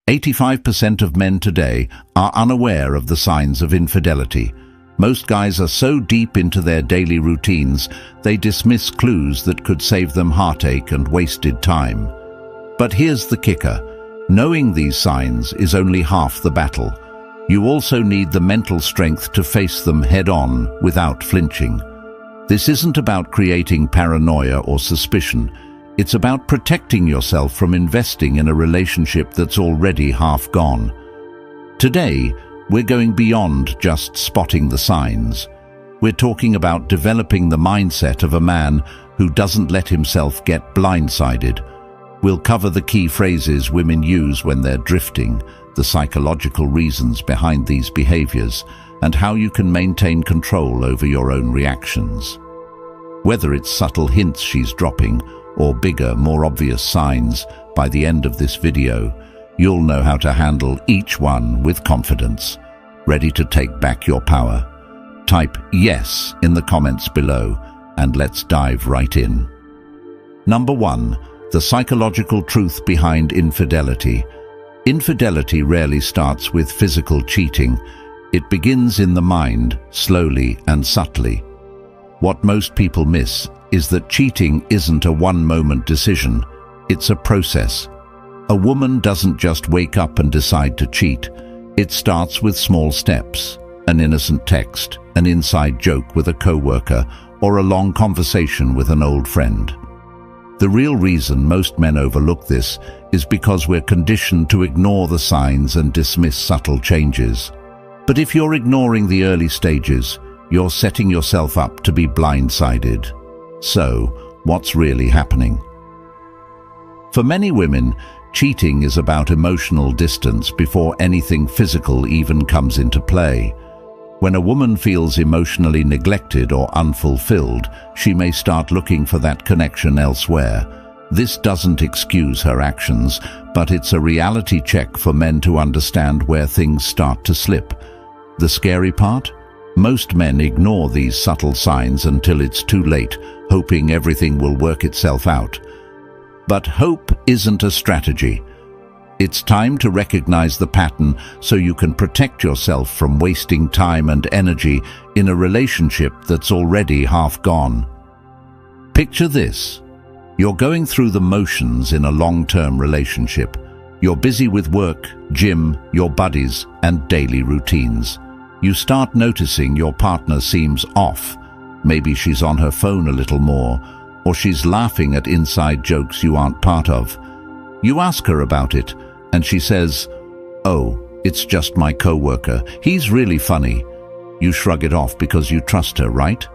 85% of men today are unaware of the signs of infidelity. Most guys are so deep into their daily routines, they dismiss clues that could save them heartache and wasted time. But here's the kicker. Knowing these signs is only half the battle. You also need the mental strength to face them head-on without flinching. This isn't about creating paranoia or suspicion. It's about protecting yourself from investing in a relationship that's already half gone. Today, we're going beyond just spotting the signs. We're talking about developing the mindset of a man who doesn't let himself get blindsided. We'll cover the key phrases women use when they're drifting, the psychological reasons behind these behaviors, and how you can maintain control over your own reactions. Whether it's subtle hints she's dropping or bigger, more obvious signs, by the end of this video, you'll know how to handle each one with confidence. Ready to take back your power? Type yes in the comments below and let's dive right in. Number 1. The psychological truth behind infidelity. Infidelity rarely starts with physical cheating. It begins in the mind, slowly and subtly. What most people miss is that cheating isn't a one-moment decision. It's a process. A woman doesn't just wake up and decide to cheat. It starts with small steps, an innocent text, an inside joke with a coworker, or a long conversation with an old friend. The real reason most men overlook this is because we're conditioned to ignore the signs and dismiss subtle changes. But if you're ignoring the early stages, you're setting yourself up to be blindsided. So, what's really happening? For many women, cheating is about emotional distance before anything physical even comes into play. When a woman feels emotionally neglected or unfulfilled, she may start looking for that connection elsewhere. This doesn't excuse her actions, but it's a reality check for men to understand where things start to slip. The scary part? Most men ignore these subtle signs until it's too late, hoping everything will work itself out. But hope isn't a strategy. It's time to recognize the pattern so you can protect yourself from wasting time and energy in a relationship that's already half gone. Picture this. You're going through the motions in a long-term relationship. You're busy with work, gym, your buddies, and daily routines. You start noticing your partner seems off. Maybe she's on her phone a little more, or she's laughing at inside jokes you aren't part of. You ask her about it, and she says, "Oh, it's just my coworker. He's really funny." You shrug it off because you trust her, right?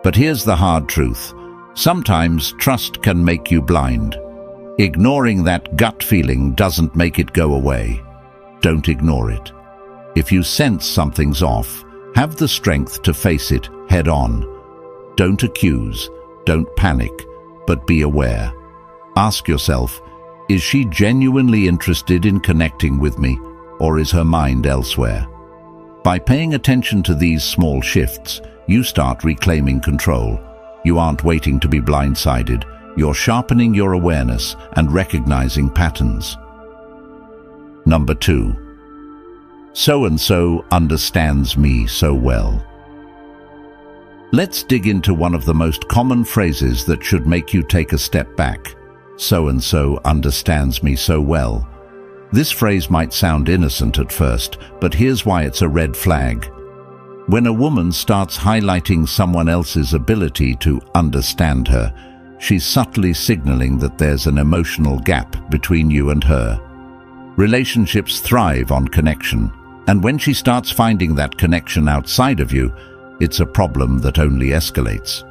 But here's the hard truth. Sometimes trust can make you blind. Ignoring that gut feeling doesn't make it go away. Don't ignore it. If you sense something's off, have the strength to face it head on. Don't accuse, don't panic, but be aware. Ask yourself, is she genuinely interested in connecting with me, or is her mind elsewhere? By paying attention to these small shifts, you start reclaiming control. You aren't waiting to be blindsided. You're sharpening your awareness and recognizing patterns. Number 2. So-and-so understands me so well. Let's dig into one of the most common phrases that should make you take a step back. So-and-so understands me so well. This phrase might sound innocent at first, but here's why it's a red flag. When a woman starts highlighting someone else's ability to understand her, she's subtly signaling that there's an emotional gap between you and her. Relationships thrive on connection, and when she starts finding that connection outside of you, it's a problem that only escalates.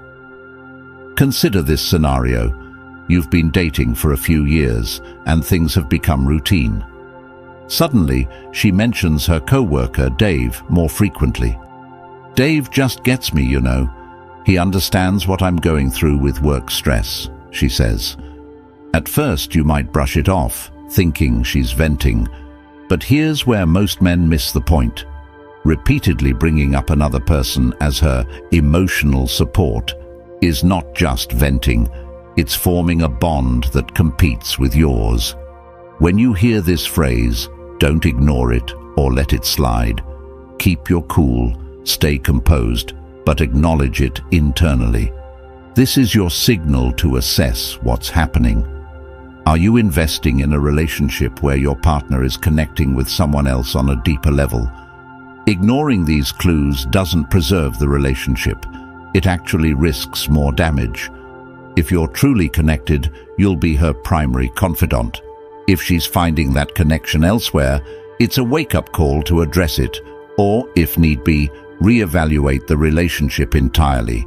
Consider this scenario. You've been dating for a few years, and things have become routine. Suddenly, she mentions her coworker, Dave, more frequently. "Dave just gets me, you know. He understands what I'm going through with work stress," she says. At first, you might brush it off, thinking she's venting. But here's where most men miss the point. Repeatedly bringing up another person as her emotional support is not just venting. It's forming a bond that competes with yours. When you hear this phrase, Don't ignore it or let it slide. Keep your cool, stay composed, but acknowledge it internally. This is your signal to assess what's happening. Are you investing in a relationship where your partner is connecting with someone else on a deeper level? Ignoring these clues doesn't preserve the relationship. It actually risks more damage. If you're truly connected, you'll be her primary confidant. If she's finding that connection elsewhere, it's a wake-up call to address it, or, if need be, reevaluate the relationship entirely.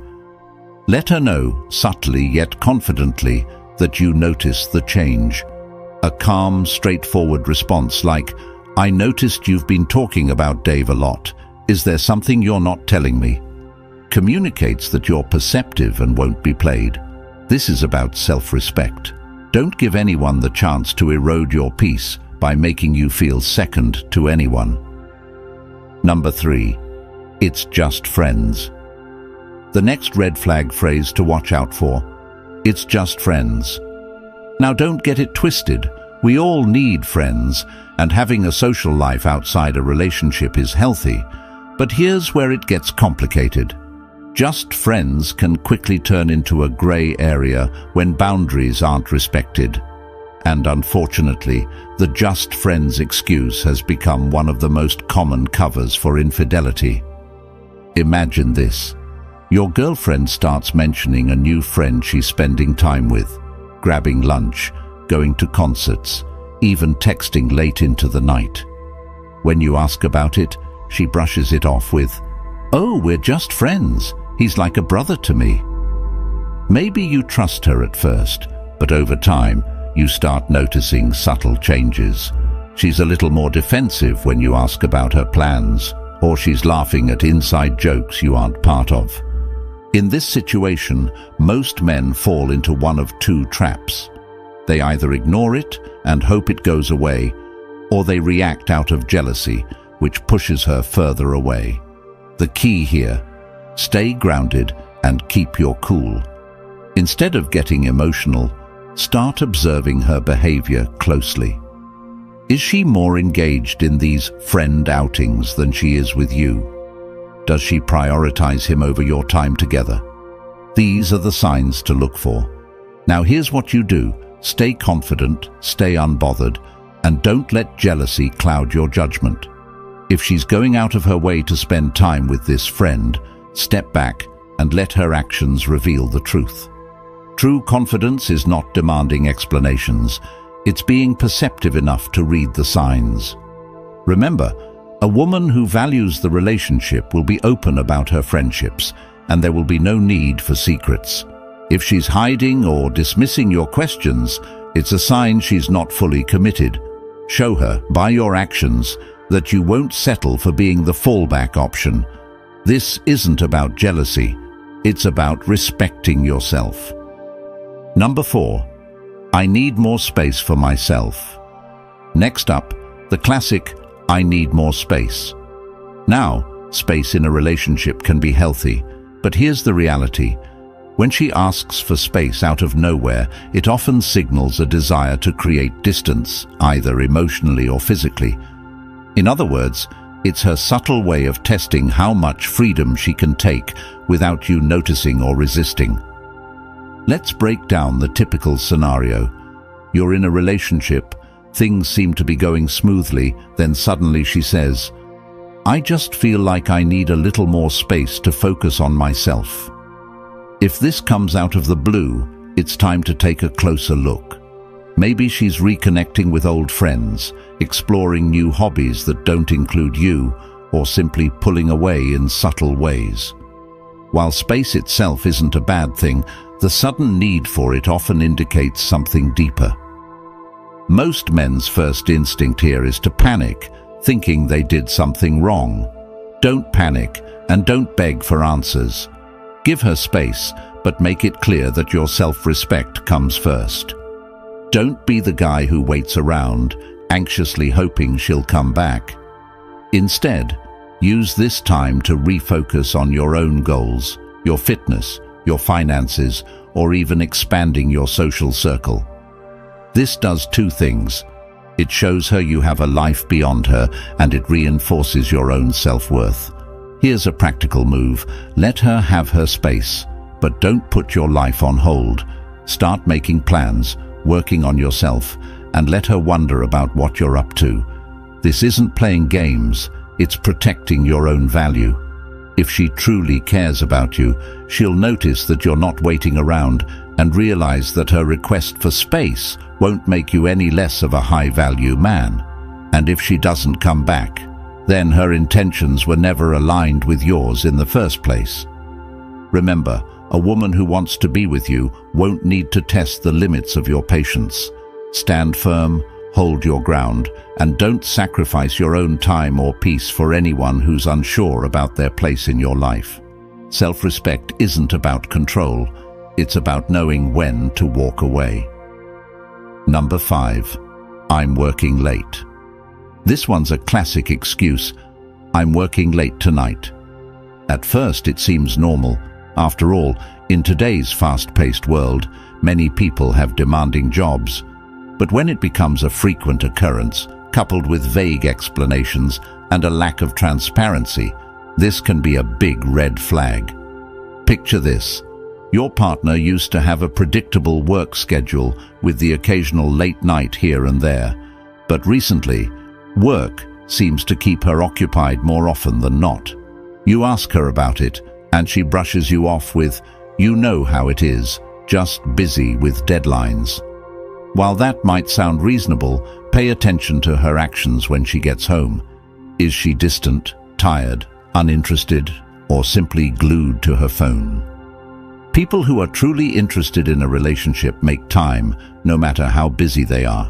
Let her know, subtly yet confidently, that you notice the change. A calm, straightforward response like, "I noticed you've been talking about Dave a lot. Is there something you're not telling me?" communicates that you're perceptive and won't be played. This is about self-respect. Don't give anyone the chance to erode your peace by making you feel second to anyone. Number 3. It's just friends. The next red flag phrase to watch out for: it's just friends. Now don't get it twisted. We all need friends, and having a social life outside a relationship is healthy. But here's where it gets complicated. Just friends can quickly turn into a gray area when boundaries aren't respected. And unfortunately, the just friends excuse has become one of the most common covers for infidelity. Imagine this. Your girlfriend starts mentioning a new friend she's spending time with, grabbing lunch, going to concerts, even texting late into the night. When you ask about it, she brushes it off with, "Oh, we're just friends. He's like a brother to me." Maybe you trust her at first, but over time, you start noticing subtle changes. She's a little more defensive when you ask about her plans, or she's laughing at inside jokes you aren't part of. In this situation, most men fall into one of two traps. They either ignore it and hope it goes away, or they react out of jealousy, which pushes her further away. The key here: stay grounded and keep your cool. Instead of getting emotional, start observing her behavior closely. Is she more engaged in these friend outings than she is with you? Does she prioritize him over your time together? These are the signs to look for. Now here's what you do. Stay confident, stay unbothered, and don't let jealousy cloud your judgment. If she's going out of her way to spend time with this friend, step back and let her actions reveal the truth. True confidence is not demanding explanations. It's being perceptive enough to read the signs. Remember, a woman who values the relationship will be open about her friendships, and there will be no need for secrets. If she's hiding or dismissing your questions, it's a sign she's not fully committed. Show her, by your actions, that you won't settle for being the fallback option. This isn't about jealousy. It's about respecting yourself. Number 4. I need more space for myself. Next up, the classic, I need more space. Now, space in a relationship can be healthy, but here's the reality. When she asks for space out of nowhere, it often signals a desire to create distance, either emotionally or physically. In other words, it's her subtle way of testing how much freedom she can take without you noticing or resisting. Let's break down the typical scenario. You're in a relationship, things seem to be going smoothly, then suddenly she says, "I just feel like I need a little more space to focus on myself." If this comes out of the blue, it's time to take a closer look. Maybe she's reconnecting with old friends, exploring new hobbies that don't include you, or simply pulling away in subtle ways. While space itself isn't a bad thing, the sudden need for it often indicates something deeper. Most men's first instinct here is to panic, thinking they did something wrong. Don't panic, and don't beg for answers. Give her space, but make it clear that your self-respect comes first. Don't be the guy who waits around, anxiously hoping she'll come back. Instead, use this time to refocus on your own goals, your fitness, your finances, or even expanding your social circle. This does two things. It shows her you have a life beyond her, and it reinforces your own self-worth. Here's a practical move. Let her have her space, but don't put your life on hold. Start making plans, working on yourself, and let her wonder about what you're up to. This isn't playing games, it's protecting your own value. If she truly cares about you, she'll notice that you're not waiting around and realize that her request for space won't make you any less of a high-value man. And if she doesn't come back, then her intentions were never aligned with yours in the first place. Remember, a woman who wants to be with you won't need to test the limits of your patience. Stand firm, hold your ground, and don't sacrifice your own time or peace for anyone who's unsure about their place in your life. Self-respect isn't about control, it's about knowing when to walk away. Number 5. I'm working late. This one's a classic excuse. I'm working late tonight. At first it seems normal. After all, in today's fast-paced world, many people have demanding jobs. But when it becomes a frequent occurrence, coupled with vague explanations and a lack of transparency, this can be a big red flag. Picture this. Your partner used to have a predictable work schedule with the occasional late night here and there. But recently, work seems to keep her occupied more often than not. You ask her about it, and she brushes you off with, "You know how it is, just busy with deadlines." While that might sound reasonable, pay attention to her actions when she gets home. Is she distant, tired, uninterested, or simply glued to her phone? People who are truly interested in a relationship make time, no matter how busy they are.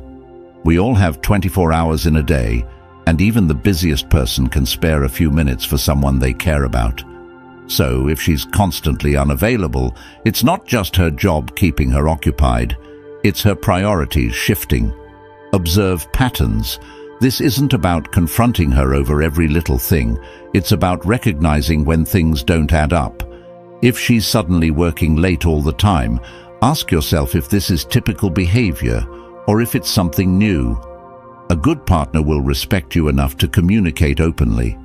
We all have 24 hours in a day, and even the busiest person can spare a few minutes for someone they care about. So if she's constantly unavailable, it's not just her job keeping her occupied, it's her priorities shifting. Observe patterns. This isn't about confronting her over every little thing, it's about recognizing when things don't add up. If she's suddenly working late all the time, ask yourself if this is typical behavior or if it's something new. A good partner will respect you enough to communicate openly.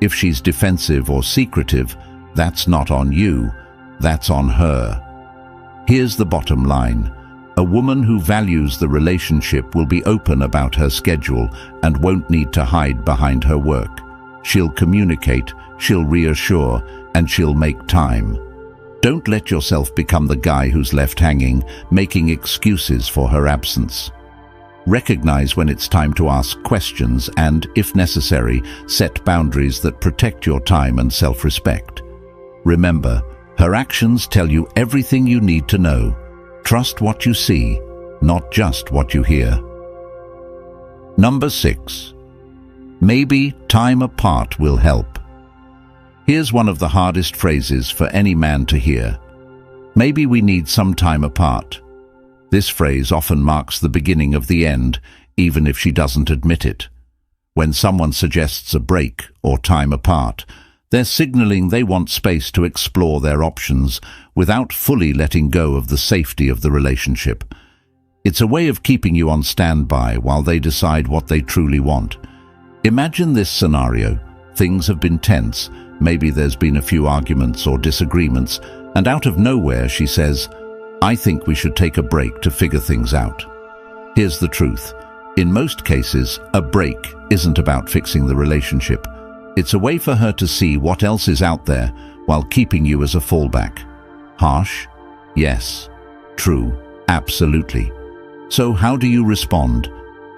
If she's defensive or secretive, that's not on you, that's on her. Here's the bottom line. A woman who values the relationship will be open about her schedule and won't need to hide behind her work. She'll communicate, she'll reassure, and she'll make time. Don't let yourself become the guy who's left hanging, making excuses for her absence. Recognize when it's time to ask questions and, if necessary, set boundaries that protect your time and self-respect. Remember, her actions tell you everything you need to know. Trust what you see, not just what you hear. Number 6. Maybe time apart will help. Here's one of the hardest phrases for any man to hear. Maybe we need some time apart. This phrase often marks the beginning of the end, even if she doesn't admit it. When someone suggests a break or time apart, they're signaling they want space to explore their options without fully letting go of the safety of the relationship. It's a way of keeping you on standby while they decide what they truly want. Imagine this scenario. Things have been tense, maybe there's been a few arguments or disagreements, and out of nowhere she says, "I think we should take a break to figure things out." Here's the truth. In most cases, a break isn't about fixing the relationship. It's a way for her to see what else is out there while keeping you as a fallback. Harsh? Yes. True. Absolutely. So how do you respond?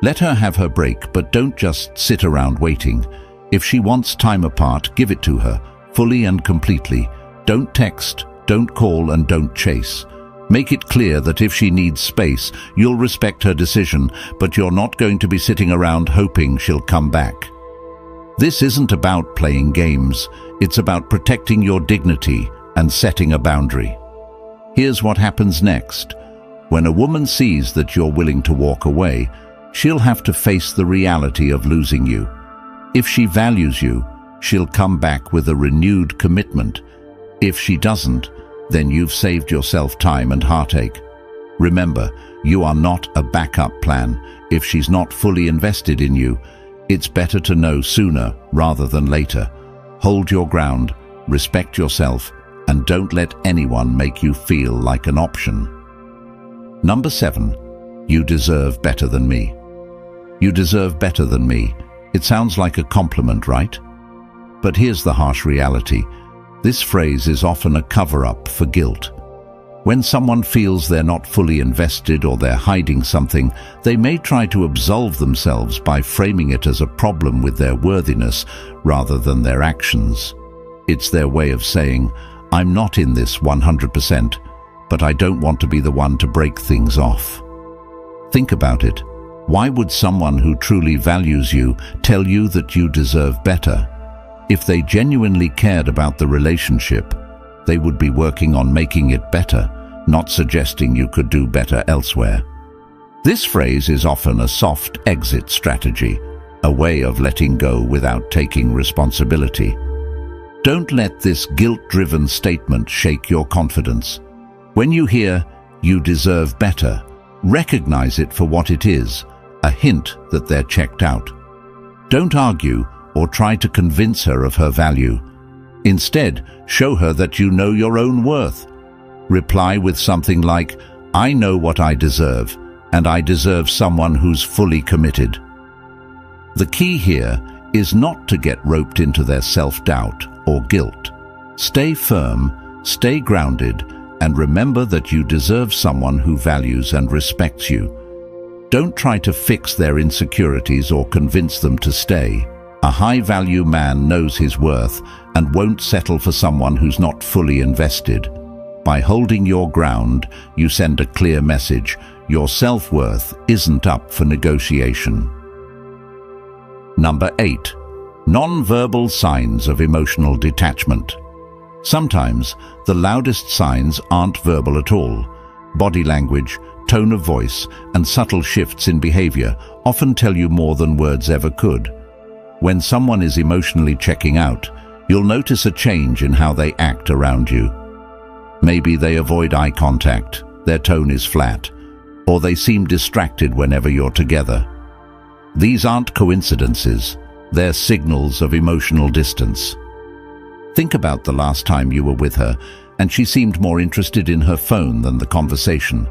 Let her have her break, but don't just sit around waiting. If she wants time apart, give it to her, fully and completely. Don't text, don't call, and don't chase. Make it clear that if she needs space, you'll respect her decision, but you're not going to be sitting around hoping she'll come back. This isn't about playing games, it's about protecting your dignity and setting a boundary. Here's what happens next. When a woman sees that you're willing to walk away, she'll have to face the reality of losing you. If she values you, she'll come back with a renewed commitment. If she doesn't, then you've saved yourself time and heartache. Remember, you are not a backup plan. If she's not fully invested in you, it's better to know sooner rather than later. Hold your ground, respect yourself, and don't let anyone make you feel like an option. Number 7. You deserve better than me. You deserve better than me. It sounds like a compliment, right? But here's the harsh reality. This phrase is often a cover-up for guilt. When someone feels they're not fully invested or they're hiding something, they may try to absolve themselves by framing it as a problem with their worthiness rather than their actions. It's their way of saying, I'm not in this 100%, but I don't want to be the one to break things off. Think about it. Why would someone who truly values you tell you that you deserve better? If they genuinely cared about the relationship, they would be working on making it better, not suggesting you could do better elsewhere. This phrase is often a soft exit strategy, a way of letting go without taking responsibility. Don't let this guilt-driven statement shake your confidence. When you hear, "You deserve better," recognize it for what it is, a hint that they're checked out. Don't argue or try to convince her of her value. Instead, show her that you know your own worth. Reply with something like, "I know what I deserve, and I deserve someone who's fully committed." The key here is not to get roped into their self-doubt or guilt. Stay firm, stay grounded, and remember that you deserve someone who values and respects you. Don't try to fix their insecurities or convince them to stay. A high-value man knows his worth and won't settle for someone who's not fully invested. By holding your ground, you send a clear message. Your self-worth isn't up for negotiation. Number 8. Non-verbal signs of emotional detachment. Sometimes, the loudest signs aren't verbal at all. Body language, tone of voice, and subtle shifts in behavior often tell you more than words ever could. When someone is emotionally checking out, you'll notice a change in how they act around you. Maybe they avoid eye contact, their tone is flat, or they seem distracted whenever you're together. These aren't coincidences, they're signals of emotional distance. Think about the last time you were with her and she seemed more interested in her phone than the conversation.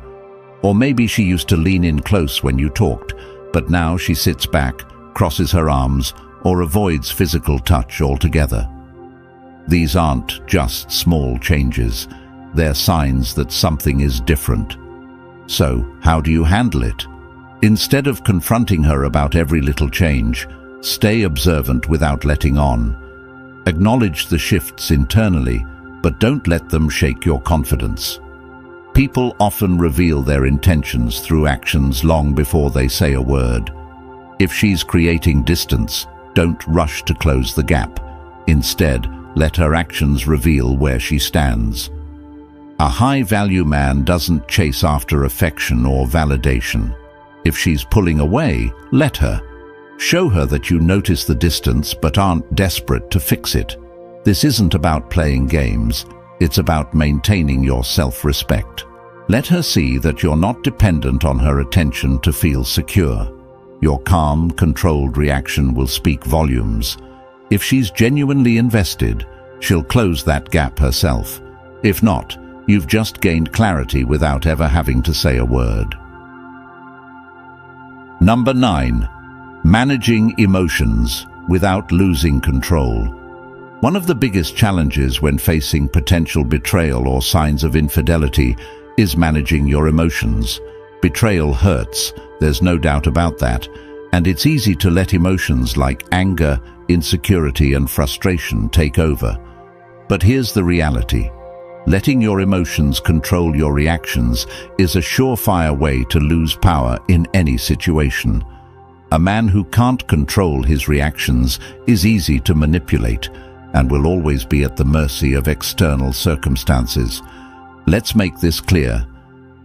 Or maybe she used to lean in close when you talked, but now she sits back, crosses her arms, or avoids physical touch altogether. These aren't just small changes. They're signs that something is different. So, how do you handle it? Instead of confronting her about every little change, stay observant without letting on. Acknowledge the shifts internally, but don't let them shake your confidence. People often reveal their intentions through actions long before they say a word. If she's creating distance, don't rush to close the gap. Instead, let her actions reveal where she stands. A high-value man doesn't chase after affection or validation. If she's pulling away, let her. Show her that you notice the distance but aren't desperate to fix it. This isn't about playing games. It's about maintaining your self-respect. Let her see that you're not dependent on her attention to feel secure. Your calm, controlled reaction will speak volumes. If she's genuinely invested, she'll close that gap herself. If not, you've just gained clarity without ever having to say a word. Number 9. Managing emotions without losing control. One of the biggest challenges when facing potential betrayal or signs of infidelity is managing your emotions. Betrayal hurts, there's no doubt about that, and it's easy to let emotions like anger, insecurity, and frustration take over. But here's the reality. Letting your emotions control your reactions is a surefire way to lose power in any situation. A man who can't control his reactions is easy to manipulate and will always be at the mercy of external circumstances. Let's make this clear.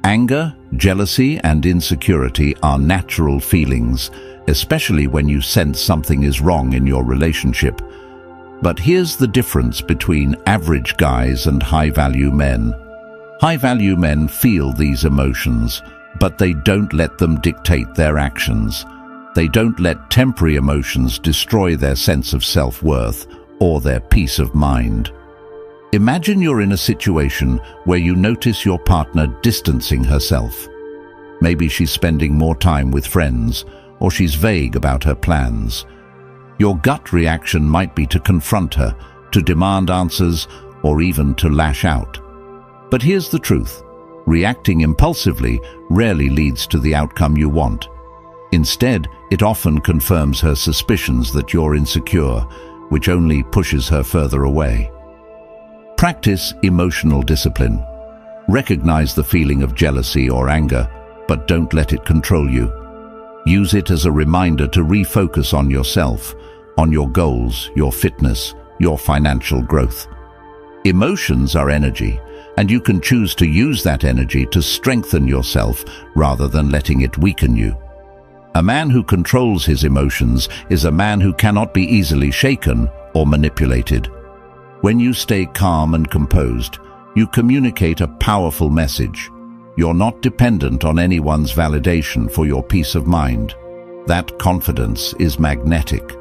Anger, jealousy, and insecurity are natural feelings, especially when you sense something is wrong in your relationship. But here's the difference between average guys and high-value men. High-value men feel these emotions, but they don't let them dictate their actions. They don't let temporary emotions destroy their sense of self-worth or their peace of mind. Imagine you're in a situation where you notice your partner distancing herself. Maybe she's spending more time with friends, or she's vague about her plans. Your gut reaction might be to confront her, to demand answers, or even to lash out. But here's the truth. Reacting impulsively rarely leads to the outcome you want. Instead, it often confirms her suspicions that you're insecure, which only pushes her further away. Practice emotional discipline. Recognize the feeling of jealousy or anger, but don't let it control you. Use it as a reminder to refocus on yourself, on your goals, your fitness, your financial growth. Emotions are energy, and you can choose to use that energy to strengthen yourself rather than letting it weaken you. A man who controls his emotions is a man who cannot be easily shaken or manipulated. When you stay calm and composed, you communicate a powerful message. You're not dependent on anyone's validation for your peace of mind. That confidence is magnetic.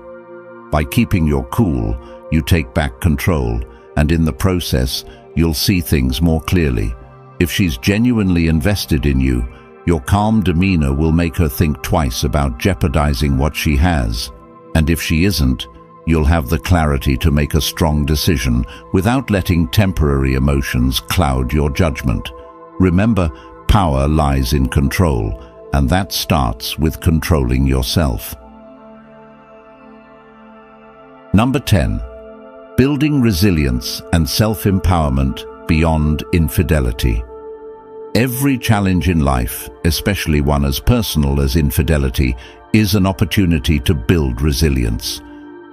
By keeping your cool, you take back control, and in the process, you'll see things more clearly. If she's genuinely invested in you, your calm demeanor will make her think twice about jeopardizing what she has. And if she isn't, you'll have the clarity to make a strong decision without letting temporary emotions cloud your judgment. Remember, power lies in control, and that starts with controlling yourself. Number 10. Building resilience and self-empowerment beyond infidelity. Every challenge in life, especially one as personal as infidelity, is an opportunity to build resilience.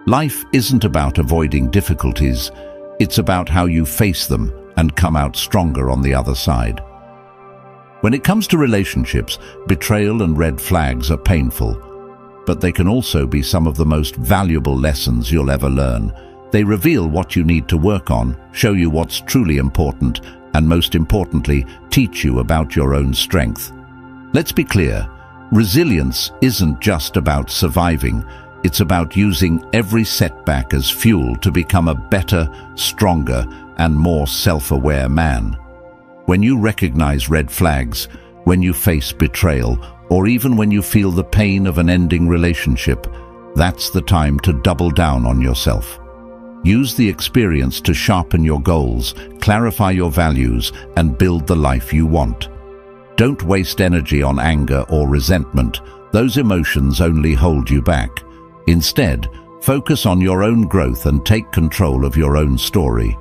Life isn't about avoiding difficulties, it's about how you face them and come out stronger on the other side. When it comes to relationships, betrayal and red flags are painful, but they can also be some of the most valuable lessons you'll ever learn. They reveal what you need to work on, show you what's truly important, and most importantly, teach you about your own strength. Let's be clear, resilience isn't just about surviving, it's about using every setback as fuel to become a better, stronger, and more self-aware man. When you recognize red flags, when you face betrayal, or even when you feel the pain of an ending relationship, that's the time to double down on yourself. Use the experience to sharpen your goals, clarify your values, and build the life you want. Don't waste energy on anger or resentment. Those emotions only hold you back. Instead, focus on your own growth and take control of your own story.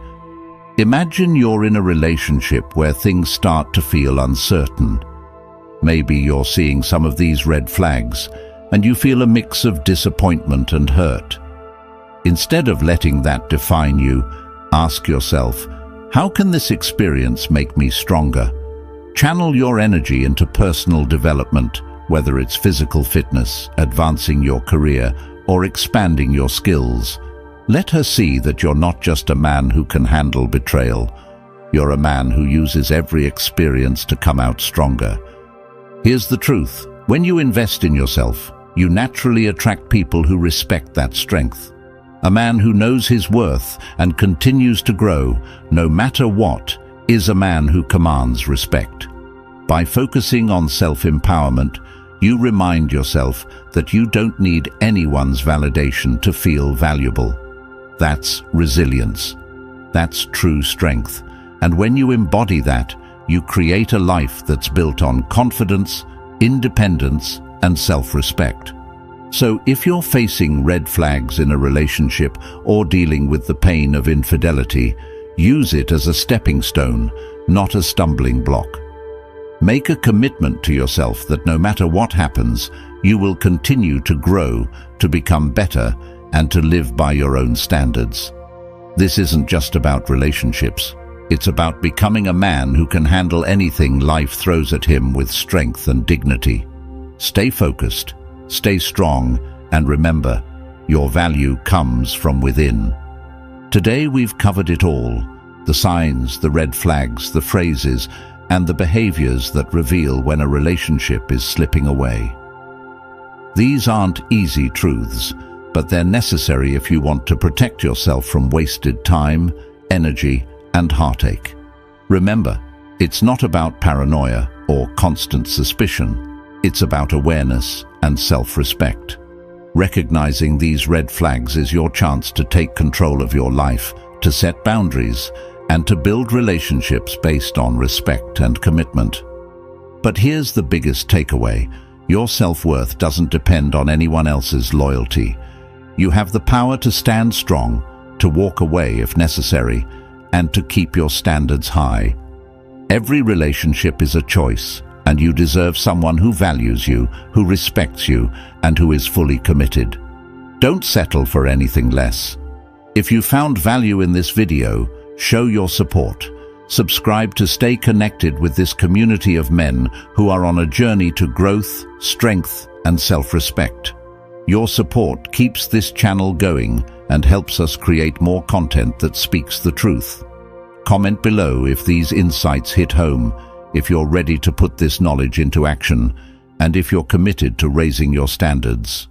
Imagine you're in a relationship where things start to feel uncertain. Maybe you're seeing some of these red flags, and you feel a mix of disappointment and hurt. Instead of letting that define you, ask yourself, how can this experience make me stronger? Channel your energy into personal development, whether it's physical fitness, advancing your career, or expanding your skills. Let her see that you're not just a man who can handle betrayal. You're a man who uses every experience to come out stronger. Here's the truth. When you invest in yourself, you naturally attract people who respect that strength. A man who knows his worth and continues to grow, no matter what, is a man who commands respect. By focusing on self-empowerment, you remind yourself that you don't need anyone's validation to feel valuable. That's resilience. That's true strength. And when you embody that, you create a life that's built on confidence, independence, and self-respect. So if you're facing red flags in a relationship or dealing with the pain of infidelity, use it as a stepping stone, not a stumbling block. Make a commitment to yourself that no matter what happens, you will continue to grow, to become better, and to live by your own standards. This isn't just about relationships. It's about becoming a man who can handle anything life throws at him with strength and dignity. Stay focused, stay strong, and remember, your value comes from within. Today we've covered it all. The signs, the red flags, the phrases, and the behaviors that reveal when a relationship is slipping away. These aren't easy truths, but they're necessary if you want to protect yourself from wasted time, energy, and heartache. Remember, it's not about paranoia or constant suspicion. It's about awareness and self-respect. Recognizing these red flags is your chance to take control of your life, to set boundaries, and to build relationships based on respect and commitment. But here's the biggest takeaway. Your self-worth doesn't depend on anyone else's loyalty. You have the power to stand strong, to walk away if necessary, and to keep your standards high. Every relationship is a choice, and you deserve someone who values you, who respects you, and who is fully committed. Don't settle for anything less. If you found value in this video, show your support. Subscribe to stay connected with this community of men who are on a journey to growth, strength, and self-respect. Your support keeps this channel going and helps us create more content that speaks the truth. Comment below if these insights hit home, if you're ready to put this knowledge into action, and if you're committed to raising your standards.